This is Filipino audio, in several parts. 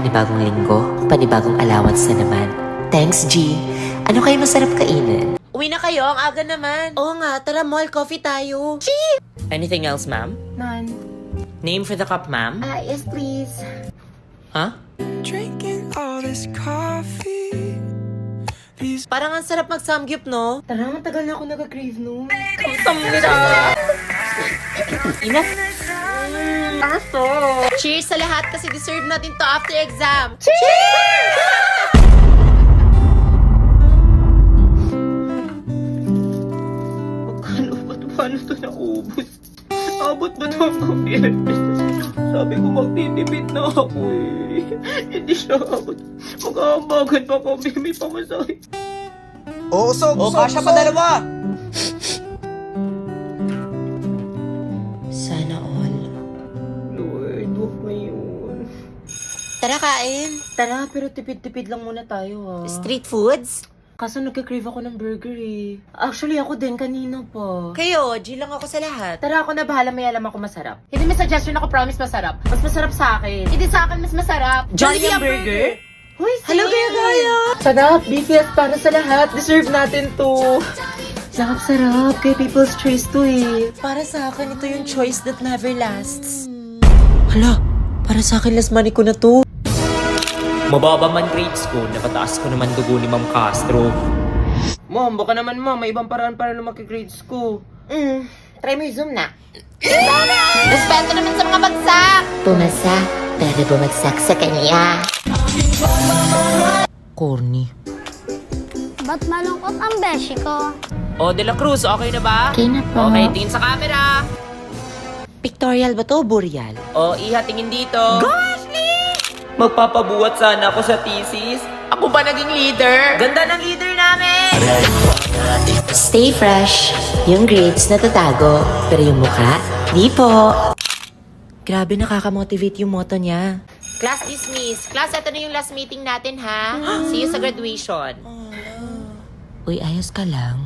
panibagong linggo, panibagong allowance na naman. Thanks, G. Ano kayo masarap kainin? Uwi na kayo, ang aga naman. Oo nga, tara mall, coffee tayo. Anything else, ma'am? None. Name for the cup, ma'am? Yes, please. Huh? Drinking all this coffee. These Parang ang sarap mag-samgyup, no? Tara, matagal na ako nag-crave no. Enough. Aso. Cheers sa lahat kasi deserve natin to after exam. Paano to naubos? Abot ba ito hanggang Philippines? Sabi ko magtitipid na ako eh. Hindi siya abot. Maghahambagan pa kami, may pamasahe. Kasya pa dalawa! Sana all. Lord, huwag na yun. Tara, kain. Tara, pero tipid-tipid lang muna tayo ha. Street foods? Kaso nagka-crave ako ng burger eh. Actually, ako din kanina pa. Kayo, G lang ako sa lahat. Tara, ako na bahala, may alam ako masarap. Hindi may suggestion ako, promise masarap. Mas masarap sa akin. Hindi sa akin, mas masarap. Jollibee ang burger? Hoy, Hello, Gaya! Sarap, BTS para sa lahat. Deserve natin to. Sarap-sarap. Kay People's Choice to eh. Para sa akin, ito yung choice that never lasts. Hala, para sa akin last money ko na to. Mababa man grades ko, napataas ko naman dugo ni Ma'am Castro. Ma'am, baka naman ma'am, may ibang paraan para lumaki grades ko. Try mo yung Zoom na. Respeto naman sa mga bagsak! Pumasa, pero bumagsak sa kanya. Corny. Ba't malungkot ang beshi ko? O, De La Cruz, okay na ba? Okay na po. Okay, tingin sa camera. Pictorial ba to o boreal? O, Iha, tingin dito. Gosh, magpapabuhat sana ako sa thesis. Ako ba naging leader? Ganda ng leader namin! Stay fresh. Yung grades natatago, pero yung mukha, di po. Grabe, nakakamotivate yung motto niya. Class dismiss. Class, ito na yung last meeting natin, ha? See you sa graduation. Uy, ayos ka lang.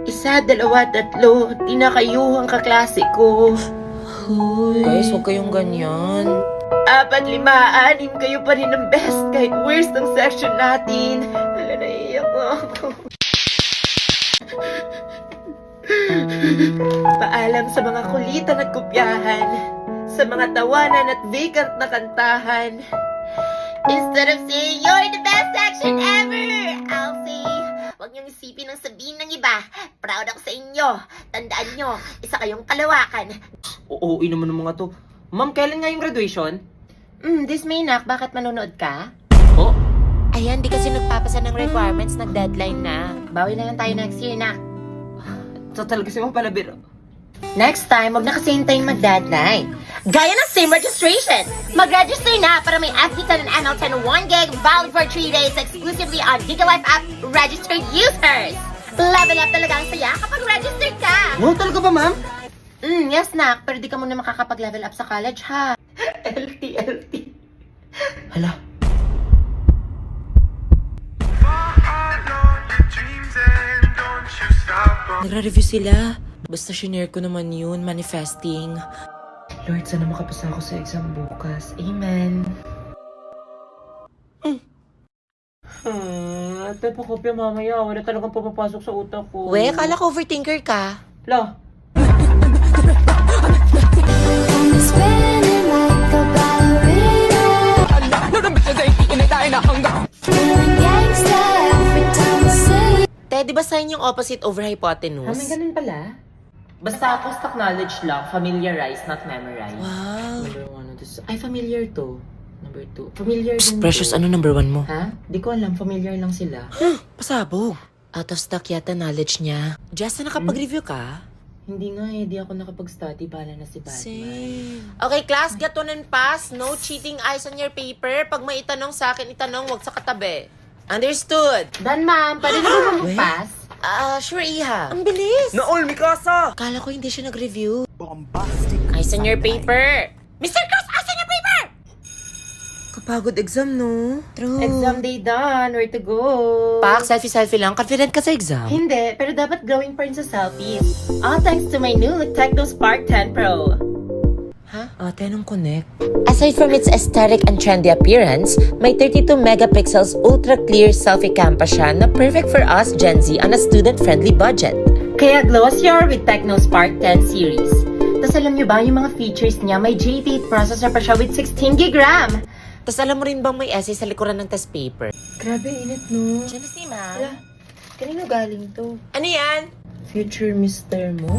Isa, dalawa, tatlo. Di na kayo ang kaklase ko. Guys, huwag kayong ganyan. 4, 5, 6, kayo pa rin ang best kahit worst ang section natin. Hala, naiiyak ako. Paalam sa mga kulitan at kopyahan, sa mga tawanan at vacant na kantahan. Instead of saying you're the best section ever, I'll say, huwag niyong isipin ang sabihin ng iba. Proud ako sa inyo. Tandaan niyo, isa kayong kalawakan. Oo, naman ng mga to. Ma'am, kailan nga yung graduation? This May, nak, bakit manonood ka? Oh, Ayan, di kasi nagpapasa ng requirements, nag-deadline na. Bawi na lang tayo next year, nak. ito talaga si Ma'am Palabiro. Next time, huwag na kasi hintayin mag-deadline. Gaya ng same registration! Mag-register na para may FD10 and ML10 1 gig valid for 3 days exclusively on GigaLife app registered users! Level up talaga ang saya kapag registered ka! Wow, talaga ba, ma'am? Yes, nak. Pero di ka muna makakapag-level up sa college, ha? LT. Hala, nagra-review sila. Basta shinare ko naman yun, manifesting. Lord, sana makapasa ako sa exam bukas. Amen. Ate, pakopya mamaya. Wala talagang pumapasok sa utak ko. We, kala ko overthinker ka. La, Spinning like a ballerina. Feeling gangsta every time I say it. Te, di ba sign yung opposite over May hypotenuse? ganun pala? basta ako stock knowledge lang. Familiarize, not memorize. Wow. Number 1 this. Ay, familiar to. Number 2. Familiar din Precious, to. ano number 1 mo? Ha? Di ko alam. Familiar lang sila. Pasabog. Out of stock yata knowledge niya. Just na nakapag-review ka? Hindi nga eh. Di ako nakapag-study. Bahala na si Batman. Okay, class, get on and pass. No cheating eyes on your paper. Pag may itanong sa akin, itanong, wag sa katabi. Understood? Dan, ma'am. Pwede na ba mag-pass? Sure, Iha. Ang bilis. Naol, Mikasa! Kala ko hindi siya nag-review. Eyes on your paper. Mr. Cruz, eyes on your paper! Kapagod exam, no? True. Exam day done. Where to go? Pak, selfie-selfie lang. Confident ka sa exam. Hindi, pero dapat glowing pa rin sa selfies. All thanks to my new Tecno Spark 10 Pro. Ha? Ate, anong connect? Aside from its aesthetic and trendy appearance, may 32 megapixels ultra-clear selfie cam pa siya na perfect for us Gen Z on a student-friendly budget. Kaya glossier with Tecno Spark 10 series. Tapos alam nyo ba, yung mga features niya, may J8 processor pa siya with 16GB RAM. Tapos alam mo rin bang may essay sa likuran ng test paper? Grabe, init no. Diyan na si Ma. Ala, kanino galing to? Ano yan? Future mister mo?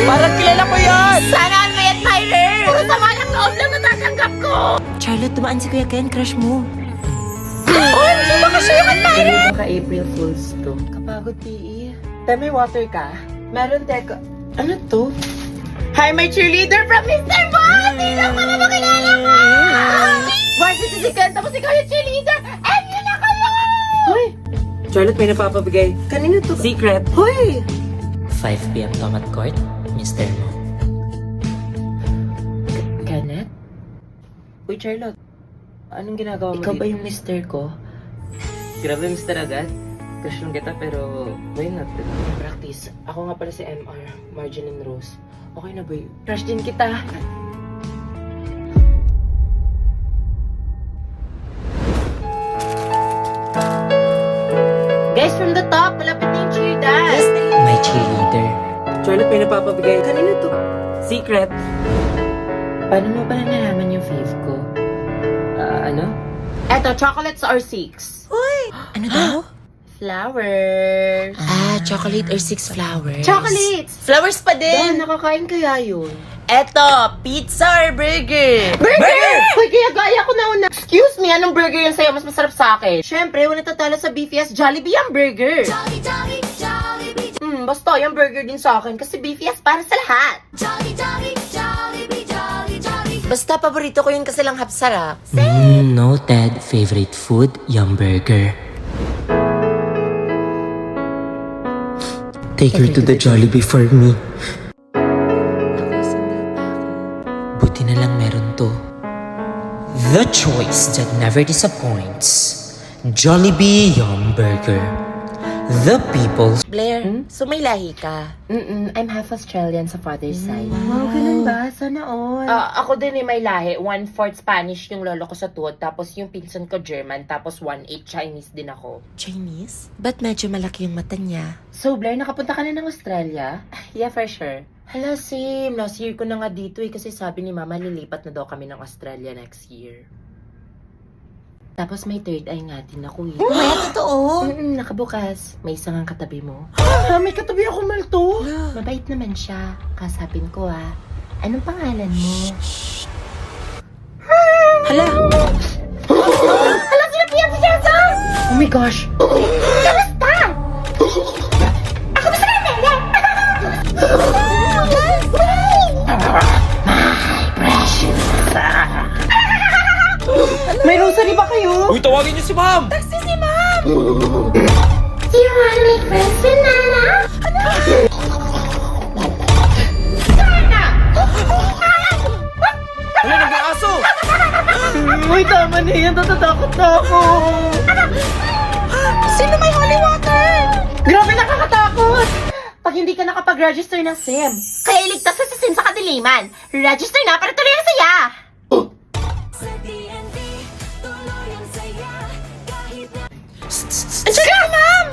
Parang kilala ko yan! Sana all may admirer! Puro sama ng loob lang natatanggap ko! Charlotte, tumaan si Kuya Ken, crush mo. Hindi ba kasi yung admirer? Baka April Fools to. Kapagod, PE. Te, may water ka? Meron, teko. Ano to? Hi, my cheerleader from Mr. Boss! Sino ka na makilala ko? Varsity si Ken, tapos ikaw yung cheerleader! And yun na kayo! Hoy! Charlotte, may napapabigay. Kanino to? Secret. Hoy! 5 p.m. Tomat Court, Mr. Mo. Kenneth? Uy, Charlotte. Anong ginagawa mo Ikaw ba dito? yung mister ko? Grabe, Mr. Agad. Crush lang kita, pero why not? Practice. Ako nga pala si MR, Margin and Rose. Okay na, boy. Crush din kita. Guys, from the top, malapit na yung cheer dance. My cheerleader. Charlotte, may napapabigay. Kanino to? Secret. Paano mo pala nalaman yung fave ko? Ano? Eto, chocolates or six? Ano daw? Flowers. Chocolate or 6 flowers. Chocolates! Flowers pa Dan, din! nakakain kaya yun? Eto, pizza or burger? Burger! Hoy, kaya gaya ko na una. Excuse me, anong burger yung sa'yo? Mas masarap sa akin. Siyempre, wala tatalo sa BFS Jollibee ang burger. Jolly, jolly, Jollibee, Basta yung burger din sa akin kasi BFS para sa lahat. jolly, jolly, Jollibee, jolly, jolly. Basta paborito ko yun kasi lang hapsarap. Noted. Favorite food, Yum Burger. Take her to the Jollibee for me. Buti na lang meron to. The choice that never disappoints. Jollibee Yum Burger. The people's... Blair, so may lahi ka? I'm half Australian sa father's side. Wow, ganun ba? Sana all. Ako din may lahi. 1/4 Spanish yung lolo ko sa tuhod. Tapos yung pinsan ko German. Tapos 1/8 Chinese din ako. Chinese? Ba't medyo malaki yung mata niya? So Blair, nakapunta ka na ng Australia? Yeah, for sure. Hala, same. Last year ko na nga dito kasi sabi ni Mama lilipat na daw kami ng Australia next year. Tapos may third eye nga din ako eh. Kaya totoo? Nakabukas. May isang ang katabi mo. May katabi ako malto. Mabait naman siya. Kasapin ko Anong pangalan mo? Hala! Hala, sila Pia si Jason! Oh my gosh! Kamusta? Ako ba sa kanila? My precious. May rosary ba kayo? Uy, tawagin niyo si Ma'am! Do you wanna make friends with Nana? Ano, nag-aaso? Uy, tama na yan. Natatakot na ako. Sino may holy water? Grabe, nakakatakot! Pag hindi ka nakapag-register ng SIM, kaya iligtas ka sa SIM sa kadiliman. Register na para tuloy ang saya! Sa DND, tuloy ang saya. Kahit na Sige, ma'am!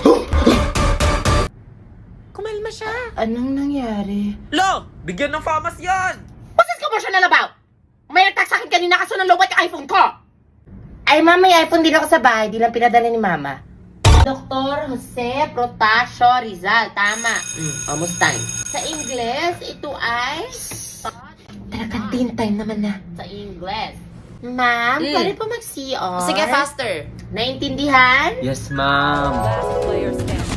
Kumalma siya. Anong nangyari? Lo! Bigyan ng famas yan! What's this commotion all about? May nagtag sa akin kanina kaso nang lowbat yung iPhone ko! Ay, ma'am, may iPhone din ako sa bahay. Di lang pinadala ni mama. Dr. Jose Protasio Rizal. Tama. Almost time. Sa Ingles, ito ay... Tara, canteen time naman na. Sa Ingles. Ma'am, pwede po mag-CR? Sige, faster. Naintindihan? Yes, Ma'am.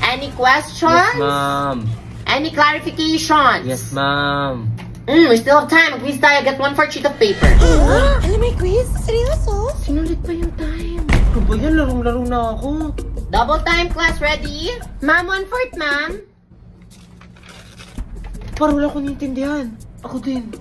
Any questions? Ma'am. Any clarifications? Ma'am. We still have time. Mag-quiz tayo. Get 1/4 sheet of paper. Alam mo yung quiz? Seryoso? Sinulit pa yung time. Ano ba yan? Larong-laro na ako. Double time class ready? Ma'am, 1/4, ma'am. Parang wala ko naintindihan. Ako din.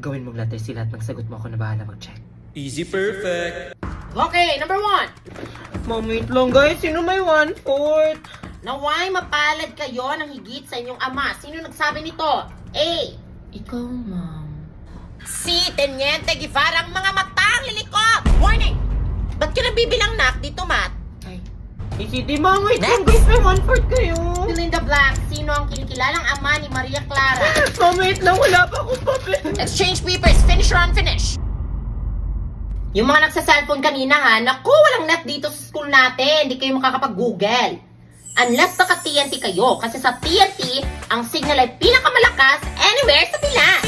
Gawin mong letter si lahat ng sagot mo, ako na bahala mag-check. Easy, perfect. Okay, number 1. Ma'am, wait lang guys. Sino may 1/4? Naway mapalad kayo ng higit sa inyong ama. Sino nagsabi nito? A. Ikaw, ma'am. Si Teniente Guevara, ang mga matang lilikot! Warning! Ba't ka nabibilang nak dito, Matt? Hindi mga wait lang Next. guys, may 1/4 kayo. Fill in the blank. Sino ang kinikilalang ama ni Maria Clara? Ma'am, wait lang, wala pa akong papel. Exchange papers. Finish or unfinish? Yung mga nagsa-cellphone kanina ha, naku, walang net dito sa school natin. Hindi kayo makakapag-google. Unless naka-TNT kayo. Kasi sa TNT, ang signal ay pinakamalakas anywhere sa Pinas.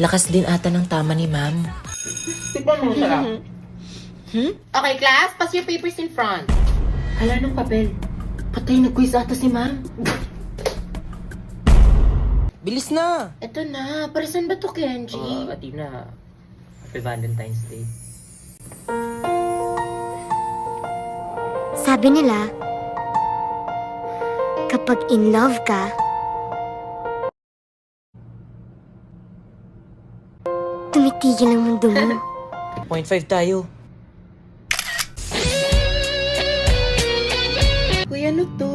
Lakas din ata ng tama ni ma'am. Tignan mo sarap. Okay, class, pass your papers in front. Hala ng papel. Patay, nag-quiz ata si ma'am. Bilis na! Eto na, para saan ba to, Kenji? Athena, Happy Valentine's Day. Sabi nila, kapag in love ka, tumitigil ang mundo mo. 0.5 tayo. Kuya, ano to?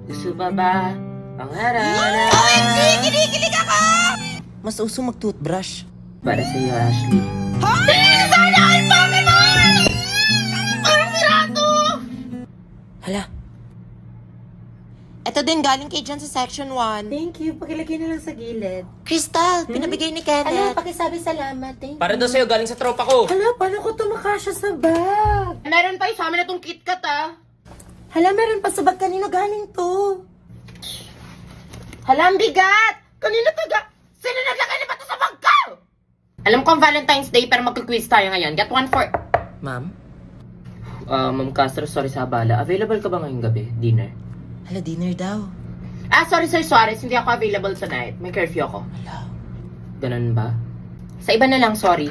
Gusto ba ba? Pangarap. OMG! Kinikilig ako! Mas uso mag-toothbrush. Para sa'yo, Ashley. Sana ay Pokemon! Parang sirado! Hala. Ito din, galing kay John sa section 1. Thank you. Pakilagay na lang sa gilid. Crystal, pinabigay ni Kenneth. pakisabi salamat. Thank Para daw sa'yo, galing sa tropa ko. Hala, paano ko tumakasya sa bag? Meron pa yung sa amin na itong KitKat Hala, meron pa sa bag kanino galing to. Halang bigat! Kanina Sino naglagay na ba ito sa bag ko? Alam ko ang Valentine's Day pero magka-quiz tayo ngayon. Get one for... Ma'am? Ma'am Castro, sorry sa abala. Available ka ba ngayong gabi? Dinner? Hala, dinner daw. Sorry Sir Suarez, hindi ako available tonight. May curfew ako. Ganun ba? Sa iba na lang, sorry.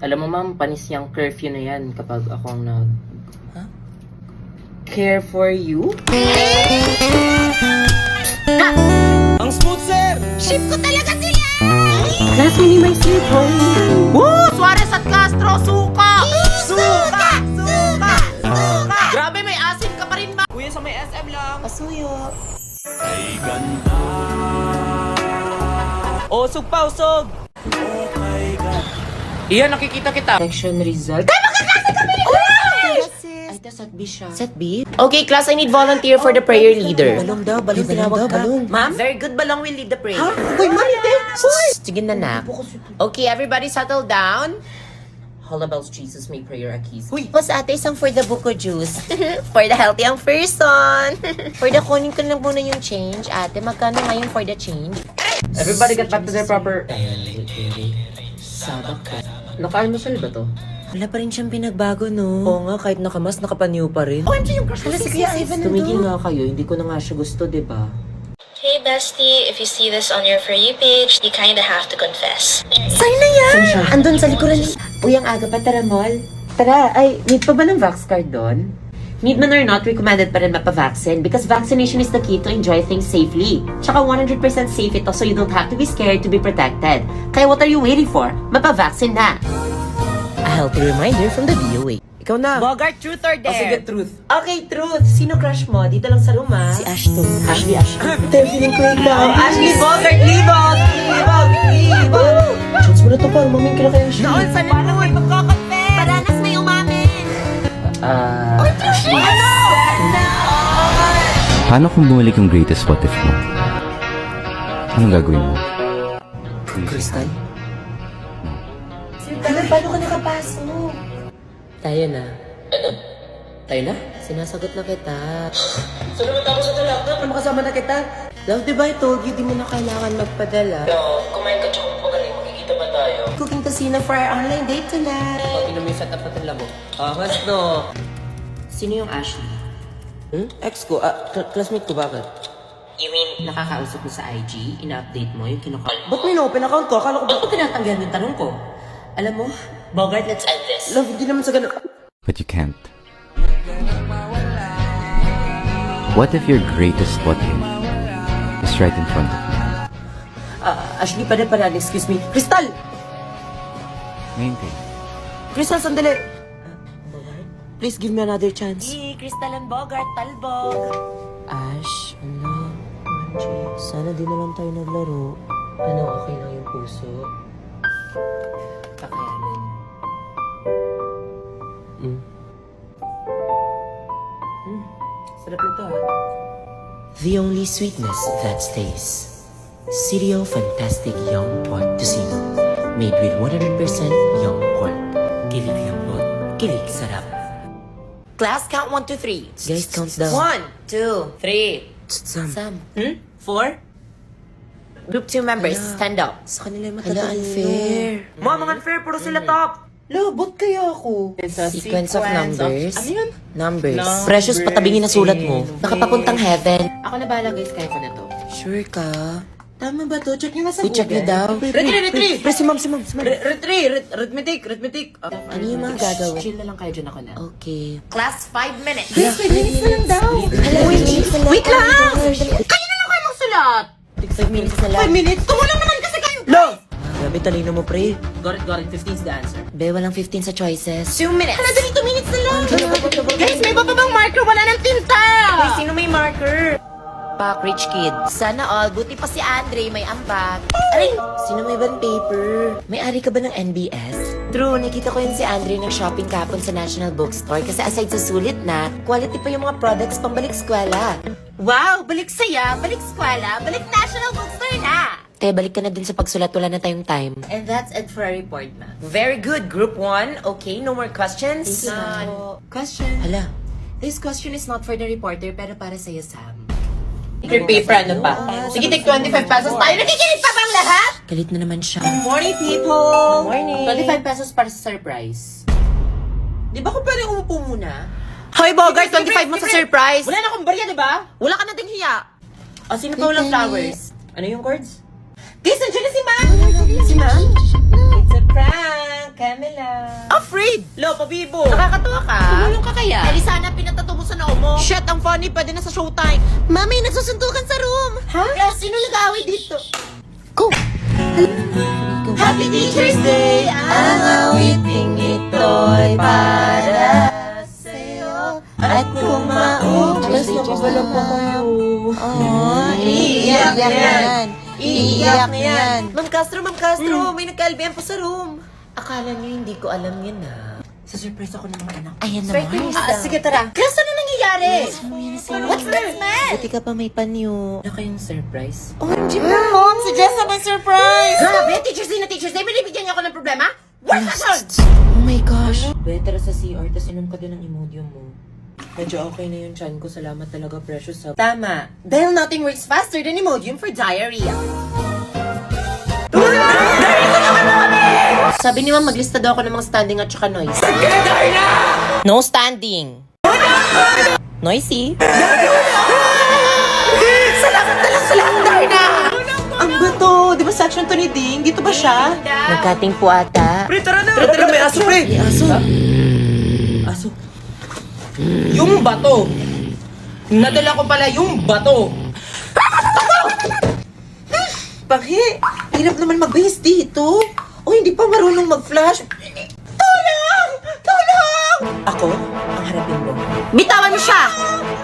Alam mo ma'am, panis yung curfew na yan kapag ako ang care for you? Ang smooth, sir! Ship ko talaga sila! Class, minimize your point. Woo! Suarez at Castro, suka! Suka! Suka! Suka! Grabe, may asim ka pa rin ba? Kuya, sa may SM lang. Pasuyo. Usog pa, usog! Iyan, nakikita kita. Section result. Ay, ito set B siya. Set B? Okay, class, I need volunteer for the prayer leader. Balong daw, balong tinawag ka. Ma'am? Very good, Balong will lead the prayer. Uy, mali din. Sige na, nak. Okay, everybody settle down. Holla bells, Jesus, may prayer akis. Uy. Mas ate, isang for the buko juice. For the healthy ang person. For the kunin ko lang muna yung change. Ate, magkano ngayon for the change? Everybody get back to their proper... Sabak ka. Naka-almusal ba to? Wala pa rin siyang pinagbago, no? Oo nga, kahit nakamas, nakapanyo pa rin. OMG, yung crush Hala, si Kuya Ivan Tumigil nga kayo, hindi ko na nga siya gusto, di ba? Hey bestie, if you see this on your For You page, you kinda have to confess. Saan na yan? Andun sa likuran ni... Uy, ang aga pa, tara, mall. Tara, ay, need pa ba ng vax card doon? Need man or not, recommended pa rin mapa-vaccine because vaccination is the key to enjoy things safely. Tsaka 100% safe ito so you don't have to be scared to be protected. Kaya what are you waiting for? Mapa-vaccine na! A healthy reminder from the DOH. Ikaw na! Bogart, truth or dare? Sige, truth. Okay, truth. Sino crush mo? Dito lang sa room, ha? Si Ashton. Ashley. Tayo, feeling ko ikaw. Ashley Bogart, libog! Libog! Libog! Chance mo na to pa. Umamin ka na kayo, Ashley. Noon, saan na mo ipagkakapit? Paranas may umamin. Ashley. Paano kung bumalik yung greatest what if mo? Anong gagawin mo? Crystal? Tara, paano ka nakapasok? Tayo na. Tayo na? Sinasagot na kita. Saan naman ako sa talaka? Makasama na kita. Love, di ba I told you, di mo na kailangan magpadala. Kumain ka tsaka magaling, makikita ba tayo? Cooking casino for our online date tonight. Pag mo yung setup na tala mo. Mas no. Sino yung Ashley? Ex ko, classmate ko, bakit? You mean, nakakausap mo sa IG? Ina-update mo yung kinukal? Ba't may open account ko? Akala ko ba? Ba't ko tinatanggal yung tanong ko? Alam mo, Bogart, let's end this. Love, hindi naman sa ganun. But you can't. What if your greatest what if is right in front of you? Ashley, pare, excuse me. Crystal! Ngayon kayo. Crystal, sandali. Please give me another chance. Crystal and Bogart, talbog. Ash, ano? Sana di naman tayo naglaro. Ano, okay lang yung puso? Kakayanin. Sarap nito The only sweetness that stays. Sirio Fantastic Young Pork Tocino. Made with 100% young pork. Kilig lambot. Kilig sarap. Class count 1, 2, 3. Guys, count down. 1, 2, 3. Sam, Sam. 4? Group 2 members, stand up. sa kanila yung Hala, matatalino. unfair. Mga unfair, puro sila top. Lobot kaya ako. Sequence of numbers. Ano yun? Numbers. Precious, patabingin na sulat mo. Nakapapuntang heaven. Ako na bahala guys, kaya ko na to. Sure ka? Tama ba to? Check nyo nga sa We check nyo daw. Retry! Pre, si ma'am. Arithmetic. Ano yung mga gagawin? Chill na lang kayo dyan ako na. Okay. Class, 5 minutes. Guys, 5 minutes na lang daw. Wait lang! Kayo na lang kayo magsulat. 5 minutes na lang. 5 minutes? Tumulang naman kasi kayo. Grabe, talino mo, pre. Got it. 15 is the answer. Be, walang 15 sa choices. 2 minutes. Hala, dali 2 minutes na lang. Guys, may iba pa bang marker? Wala ng tinta. Sino may marker? Pak, rich kid. Sana all. Buti pa si Andre may ambag. Aray! Sino may band paper? May-ari ka ba ng NBS? True, nakita ko yun si Andre nag-shopping kapon sa National Bookstore kasi aside sa sulit na, quality pa yung mga products pambalik eskwela. Wow, balik saya, balik eskwela, balik National Bookstore na. Te, balik ka na dun sa pagsulat. Wala na tayong time. And that's it for a report, ma'am. Very good. Group 1. Okay, no more questions? Question. Hala. This question is not for the reporter, pero para sa'yo, Sam. Your paper, ano pa? Sige, take 25 pesos tayo. Nakikinig pa bang lahat? Galit na naman siya. Morning, people! Morning. 25 pesos para sa surprise. Di ba kung pwede umupo muna? Hoy, Bogart, 25 mo sa surprise. Wala na akong barya, di ba? Wala ka na ding hiya. O, sino pa walang flowers? Ano yung chords? Guys, nandiyan na si ma'am. Si ma'am? It's a prank, Camila. Afraid. Lo, pabibo. Nakakatuwa ka. Tumulong ka kaya? Eli, sana pinatato mo sa noo mo. Shit, ang funny. Pwede na sa showtime. Mami, nagsusuntukan sa room. Ha? Class, sino nag-away dito? Go! Happy Teacher's Day! Ang awiting ito'y para sa'yo at kumautos. Alas, nakabala pa kayo. Oh, iiyak yan. Iiyak yan. Ma'am Castro, may nagka-LBM po sa room. Akala niyo hindi ko alam yan ah. Sa surprise ako ng mga anak. Ayan naman. Sige, tara. Class, ano nangyayari? What's this, man? Buti ka pa may panyo. Ano kayong surprise? OMG, Mom, si Jess na may surprise! Grabe, Teacher's Day na Teacher's Day. Binibigyan niyo ako ng problema? Work action! Oh my gosh. Better sa CR, tas inom ka din ng Imodium mo. Medyo okay na yung chan ko. Salamat talaga, Precious. Tama. Dahil nothing works faster than Imodium for diarrhea. Sabi ni Ma'am, maglista daw ako ng mga standing at saka noise. No standing. Noisy. Ang bato! Di ba section to ni Ding? Dito ba siya? Nagkating po ata. Pre, tara na. Tara, may aso, pre. May aso. Aso. Yung bato. Nadala ko pala yung bato. Paghi! Hirap naman mag-base dito. O, hindi pa marunong mag-flash. Tulong! Tulong! Ako? Ang harapin mo. Bitawan mo siya!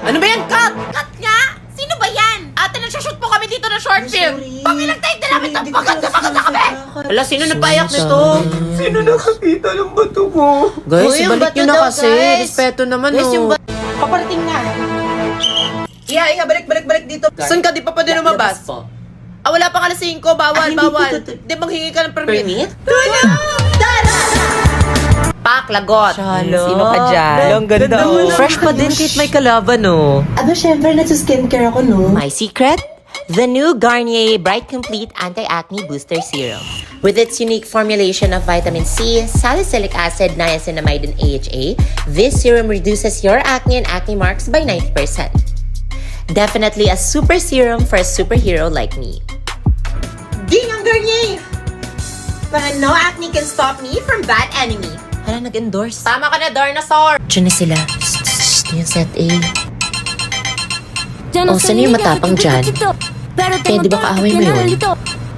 Ano ba yan? Cut! Cut nga! Sino ba yan? Ate, nagsashoot po kami dito ng short film. Pamilang tayo na namin itong pagkat na kami! Ala, sino nagpayak nito? Sino nakakita ng bato ko? Guys, Uy, yung ibalik bato nyo na daw, kasi. guys. Respeto naman, Guys, yung oh. Paparating na. Iha, balik dito. Saan ka? Di pa pwede lumabas? po. Ah, wala pang alas 5. Bawal, hindi bawal. po Di bang hingi ka ng permit? Permit? Pak, lagot. Shalom. Sino ka dyan? Ang ganda, oh. Fresh pa din kahit may kalaban, oh. Ano, syempre, nagsa-skincare ako, no? My secret? The new Garnier Bright Complete Anti-Acne Booster Serum. With its unique formulation of vitamin C, salicylic acid, niacinamide, and AHA, this serum reduces your acne and acne marks by 90%. Definitely a super serum for a superhero like me. Ding ang Garnier! Para no acne can stop me from bad enemy. Hala, nag-endorse. Tama ka na, dinosaur! Diyan na sila. Yung set A. Oh, saan yung matapang dyan? Kaya di ba kaaway mo yun?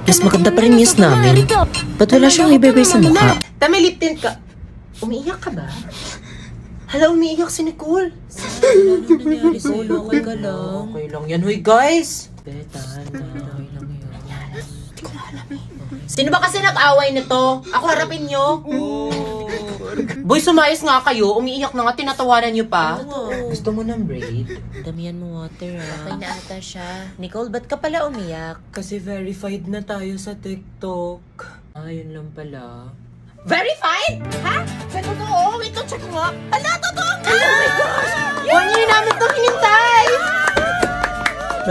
Mas maganda pa rin news namin. Ba't wala siyang ibebay sa mukha? Tama, lip tint ka. Umiiyak ka ba? Hala, umiiyak si Nicole. Ano nangyari sa'yo? Okay ka lang? Okay lang yan, huy guys. Betahan na. Okay lang yun. Sino ba kasi nag-away nito? Ako harapin nyo. Boy, sumayos nga kayo. Umiiyak na nga, tinatawanan nyo pa. Gusto mo ng braid? Damihan mo water ah. Okay na ata siya. Nicole, ba't ka pala umiyak? Kasi verified na tayo sa TikTok. Ayun lang pala. Verified? Ha? Sa totoo? Wait, check mo. Hala, totoo ka! Oh my gosh! 1 year namin itong hinintay!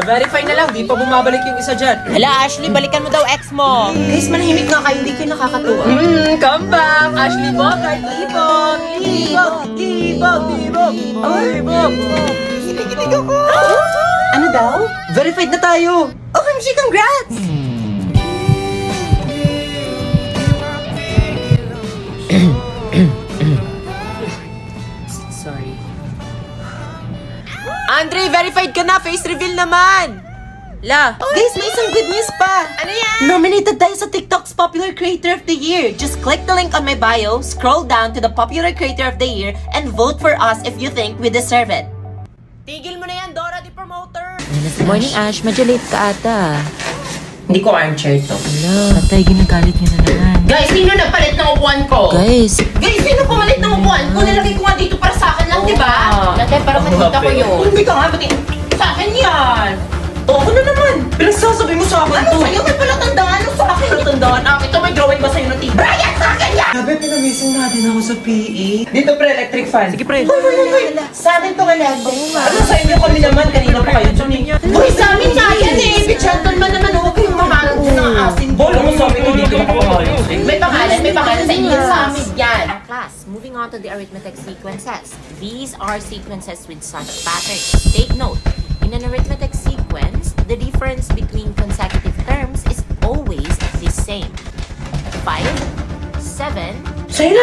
Na-verify na lang, di pa bumabalik yung isa dyan. Hala, Ashley, balikan mo daw ex mo. Guys, manahimik nga kayo. Hindi kayo nakakatuwa. Come back! Ashley Bogart, libog! Libog! Libog! Libog! Libog! Kinikilig ako! Ano daw? Verified na tayo! OMG, congrats! Sorry. Andre, verified ka na! Face reveal naman! La! Guys, may isang good news pa! Ano yan? Nominated tayo sa TikTok's Popular Creator of the Year. Just click the link on my bio, scroll down to the Popular Creator of the Year, and vote for us if you think we deserve it. Tigil mo na yan, Dora the Promoter! Morning, Ash. Medyo late ka ata. Hindi ko armchair to. Hala, patay, ginagalit niyo na naman. Guys, sino nagpalit ng upuan ko? Guys, Guys, sino pumalit ng upuan ko? Nilagay ko nga dito para sa akin lang, di ba? Dati parang makita ko yun. Hindi ka nga, pati sa akin yan. Oo, ano naman? Pinagsasabi mo sa akin to. Ano sa'yo? May palatandaan mo sa akin. Palatandaan? Ito may drawing ba sa'yo ng TV? Brian, sa akin yan! Sabi, pinamising natin ako sa PE. Dito pre, electric fan. Sige pre. Sa akin tong electric. Ano sa inyo kami naman? Kanina pa kayo dyan eh. Uy, sa amin nga yan eh. Gentleman naman, huwag kayong mahalang ng asin. Bolo mo sabi ko dito makapangalan. May pangalan sa inyo. Sa amin yan. class, moving on to the arithmetic sequences. These are sequences with such patterns. Take note, in an arithmetic sequence, the difference between consecutive terms is always the same. 5, 7, Sa'yo na